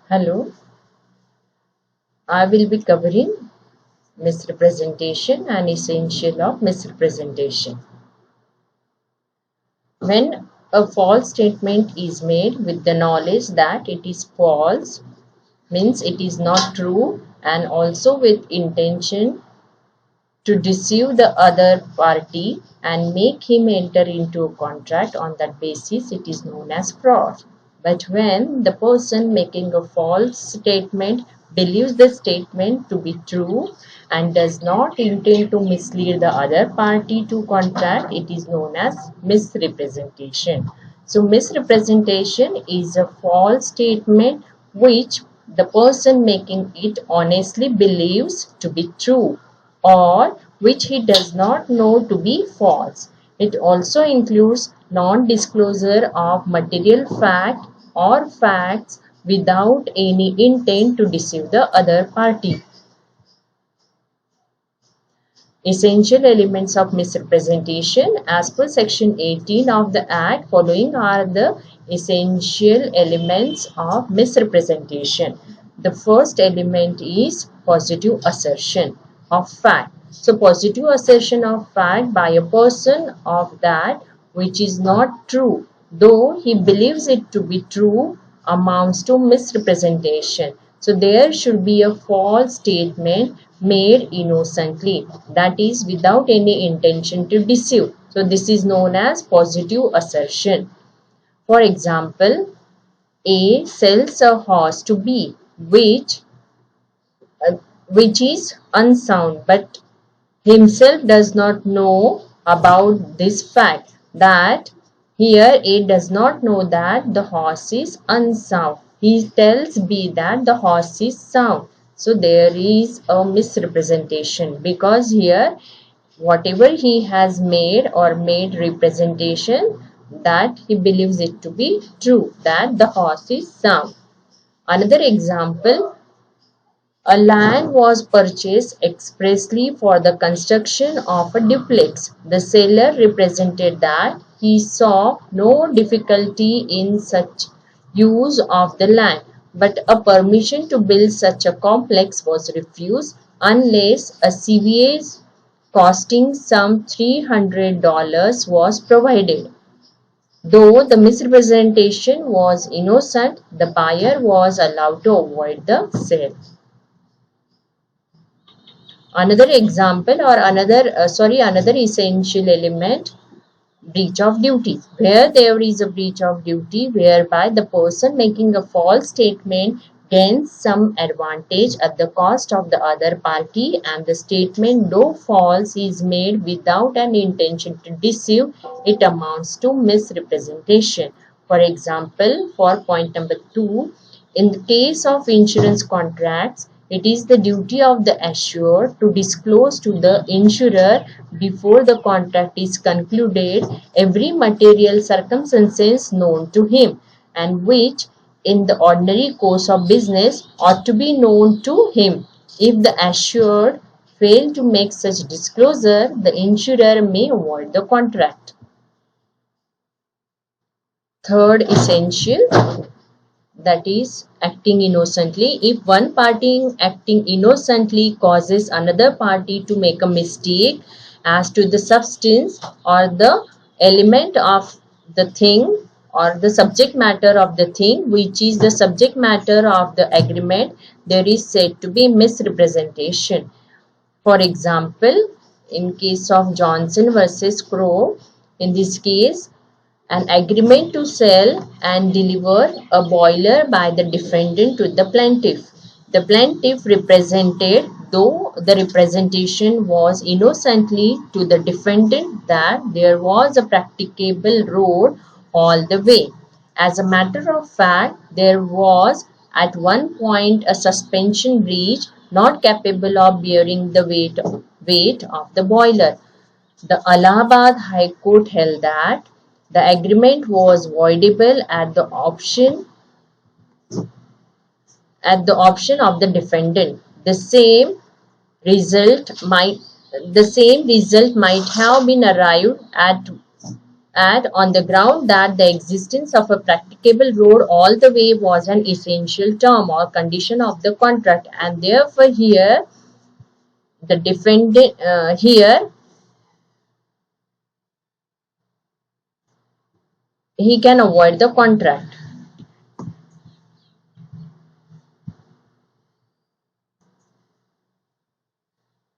Hello, I will be covering misrepresentation and essential of misrepresentation. When a false statement is made with the knowledge that it is false, means it is not true, and also with intention to deceive the other party and make him enter into a contract on that basis, it is known as fraud. But when the person making a false statement believes the statement to be true and does not intend to mislead the other party to contract, it is known as misrepresentation. So misrepresentation is a false statement which the person making it honestly believes to be true or which he does not know to be false. It also includes non-disclosure of material fact or facts without any intent to deceive the other party. Essential elements of misrepresentation as per section 18 of the Act, following are the essential elements of misrepresentation. The first element is positive assertion of fact. So positive assertion of fact by a person of that which is not true, though he believes it to be true, amounts to misrepresentation. So there should be a false statement made innocently, that is without any intention to deceive. So this is known as positive assertion. For example, A sells a horse to B, uh, which is unsound, but himself does not know about this fact, that here A does not know that the horse is unsound. He tells B that the horse is sound. So there is a misrepresentation, because here whatever he has made or made representation, that he believes it to be true, that the horse is sound. Another example, a land was purchased expressly for the construction of a duplex. The seller represented that he saw no difficulty in such use of the land, but a permission to build such a complex was refused unless a CVA costing some $300 was provided. Though the misrepresentation was innocent, the buyer was allowed to avoid the sale. Another example, or another essential element, breach of duty. Where there is a breach of duty whereby the person making a false statement gains some advantage at the cost of the other party, and the statement, though false, is made without an intention to deceive, it amounts to misrepresentation. For example, for point number 2, in the case of insurance contracts, it is the duty of the assured to disclose to the insurer before the contract is concluded every material circumstances known to him, and which in the ordinary course of business ought to be known to him. If the assured fail to make such disclosure, the insurer may avoid the contract. Third essential, that is acting innocently. If one party acting innocently causes another party to make a mistake as to the substance or the element of the thing or the subject matter of the thing which is the subject matter of the agreement, there is said to be misrepresentation. For example, in case of Johnson versus Crow, in this case, an agreement to sell and deliver a boiler by the defendant to the plaintiff. The plaintiff represented, though the representation was innocently to the defendant, that there was a practicable road all the way. As a matter of fact, there was at one point a suspension bridge not capable of bearing the weight of the boiler. The Allahabad High Court held that the agreement was voidable at the option of the defendant. Result might the same result might have been arrived on the ground that the existence of a practicable road all the way was an essential term or condition of the contract, and therefore here the defendant here he can avoid the contract.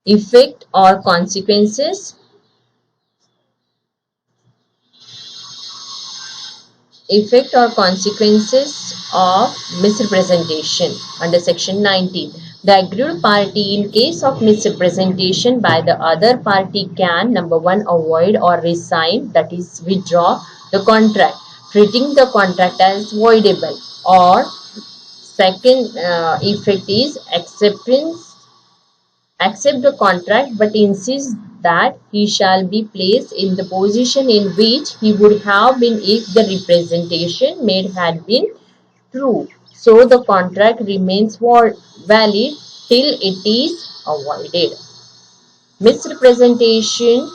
Effect or consequences. Effect or consequences of misrepresentation under section 19. The aggrieved party in case of misrepresentation by the other party can number 1 avoid or resign, that is withdraw the contract, treating the contract as voidable, or second effect is accept the contract but insists that he shall be placed in the position in which he would have been if the representation made had been true. So the contract remains valid till it is avoided. Misrepresentation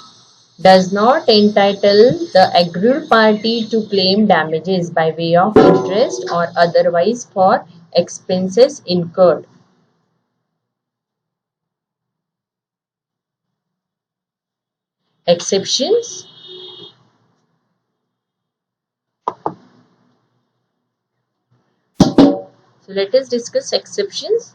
does not entitle the aggrieved party to claim damages by way of interest or otherwise for expenses incurred. Exceptions. So let us discuss exceptions.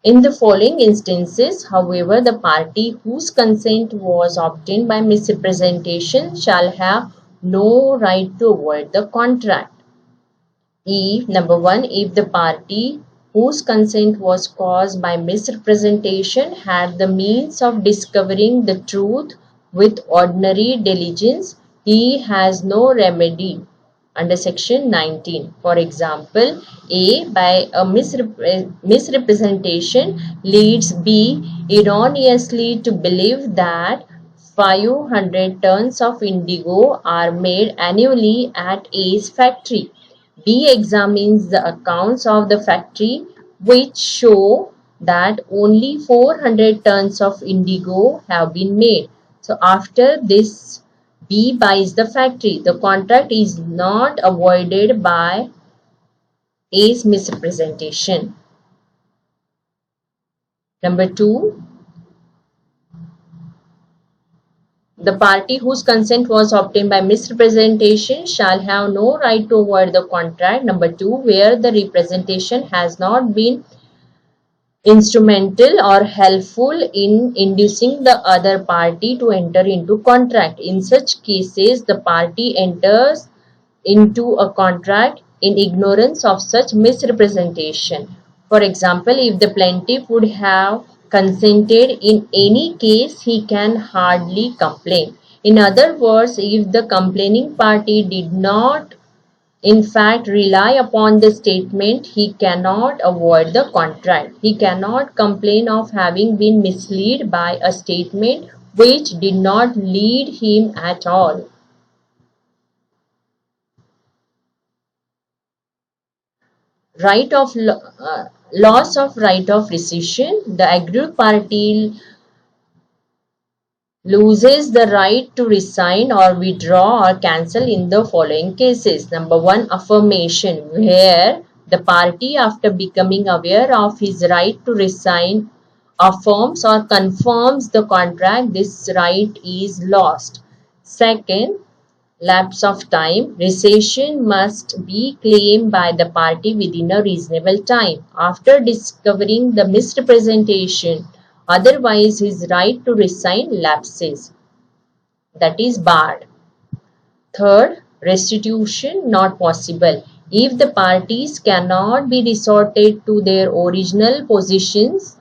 In the following instances, however, the party whose consent was obtained by misrepresentation shall have no right to avoid the contract. If number 1, if the party whose consent was caused by misrepresentation had the means of discovering the truth with ordinary diligence, he has no remedy under section 19. For example, A by a misrepresentation leads B erroneously to believe that 500 tons of indigo are made annually at A's factory. B examines the accounts of the factory which show that only 400 tons of indigo have been made. So after this, B buys the factory. The contract is not avoided by A's misrepresentation. Number 2, the party whose consent was obtained by misrepresentation shall have no right to avoid the contract. Number 2, where the representation has not been instrumental or helpful in inducing the other party to enter into contract. In such cases, the party enters into a contract in ignorance of such misrepresentation. For example, if the plaintiff would have consented in any case, he can hardly complain. In other words, if the complaining party did not in fact rely upon the statement, he cannot avoid the contract. He cannot complain of having been misled by a statement which did not lead him at all. Loss of right of rescission. The aggrieved party loses the right to resign or withdraw or cancel in the following cases. Number 1, affirmation, where the party, after becoming aware of his right to resign, affirms or confirms the contract, this right is lost. Second, lapse of time. Rescission must be claimed by the party within a reasonable time after discovering the misrepresentation. Otherwise, his right to resign lapses. That is barred. Third, restitution not possible. If the parties cannot be resorted to their original positions,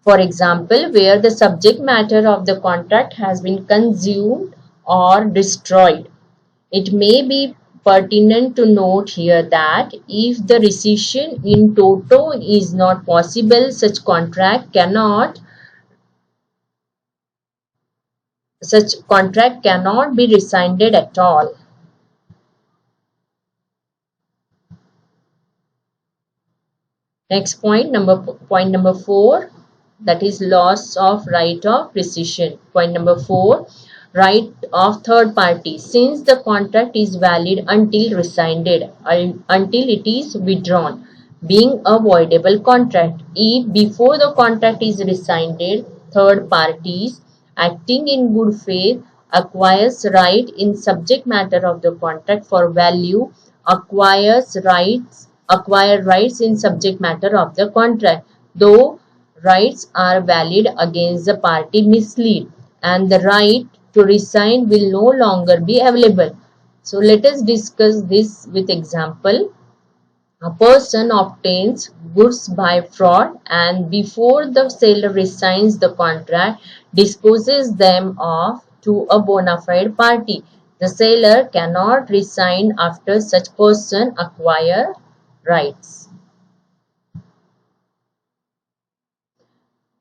for example, where the subject matter of the contract has been consumed or destroyed. It may be pertinent to note here that if the rescission in toto is not possible, such contract cannot be rescinded at all. Next point number 4, that is loss of right of rescission. Point number 4, right of third party. Since the contract is valid until rescinded, until it is withdrawn, being a voidable contract. If before the contract is rescinded, third parties acting in good faith acquires right in subject matter of the contract for value, acquire rights in subject matter of the contract, though rights are valid against the party misled, and the right to resign will no longer be available. So let us discuss this with example. A person obtains goods by fraud and before the seller resigns the contract, disposes them off to a bona fide party. The seller cannot resign after such person acquire rights.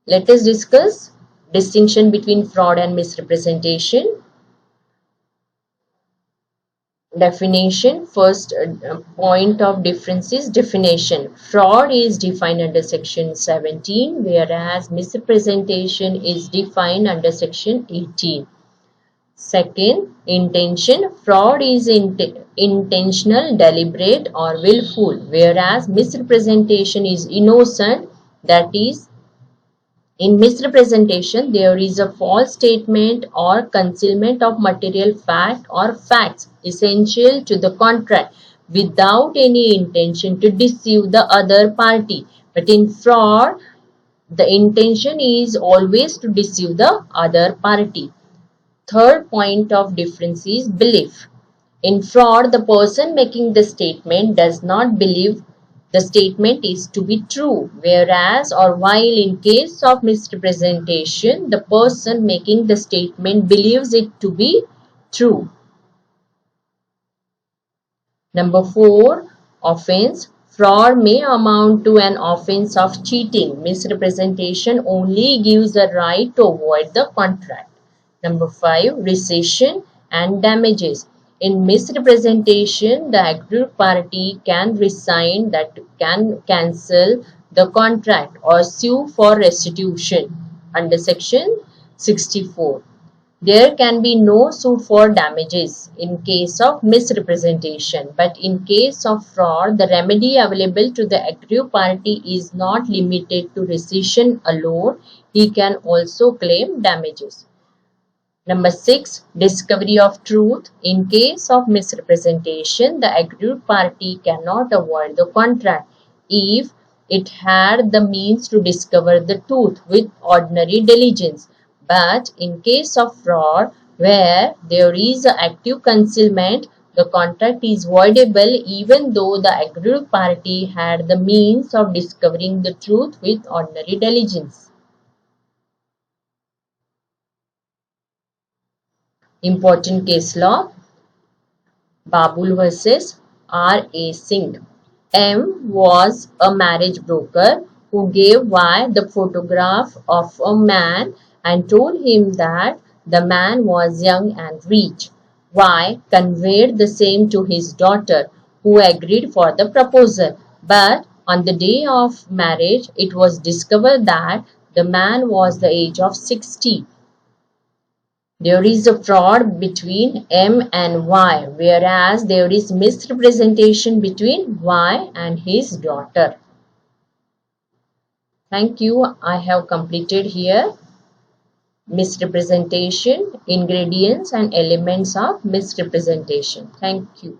Let us discuss distinction between fraud and misrepresentation. Definition. First point of difference is definition. Fraud is defined under section 17, whereas misrepresentation is defined under section 18. Second, intention. Fraud is intentional, deliberate or willful, whereas misrepresentation is innocent, that is, in misrepresentation, there is a false statement or concealment of material fact or facts essential to the contract without any intention to deceive the other party. But in fraud, the intention is always to deceive the other party. Third point of difference is belief. In fraud, the person making the statement does not believe the statement is to be true, whereas or while in case of misrepresentation, the person making the statement believes it to be true. Number 4, offense. Fraud may amount to an offense of cheating. Misrepresentation only gives a right to avoid the contract. Number 5, rescission and damages. In misrepresentation, the aggrieved party can resign, that can cancel the contract or sue for restitution under section 64. There can be no suit for damages in case of misrepresentation, but in case of fraud, the remedy available to the aggrieved party is not limited to rescission alone. He can also claim damages. Number 6, discovery of truth. In case of misrepresentation, the aggrieved party cannot avoid the contract if it had the means to discover the truth with ordinary diligence. But in case of fraud, where there is an active concealment, the contract is voidable even though the aggrieved party had the means of discovering the truth with ordinary diligence. Important case law. Babul versus R.A. Singh. M was a marriage broker who gave Y the photograph of a man and told him that the man was young and rich. Y conveyed the same to his daughter, who agreed for the proposal. But on the day of marriage, it was discovered that the man was the age of 60. There is a fraud between M and Y, whereas there is misrepresentation between Y and his daughter. Thank you. I have completed here misrepresentation, ingredients and elements of misrepresentation. Thank you.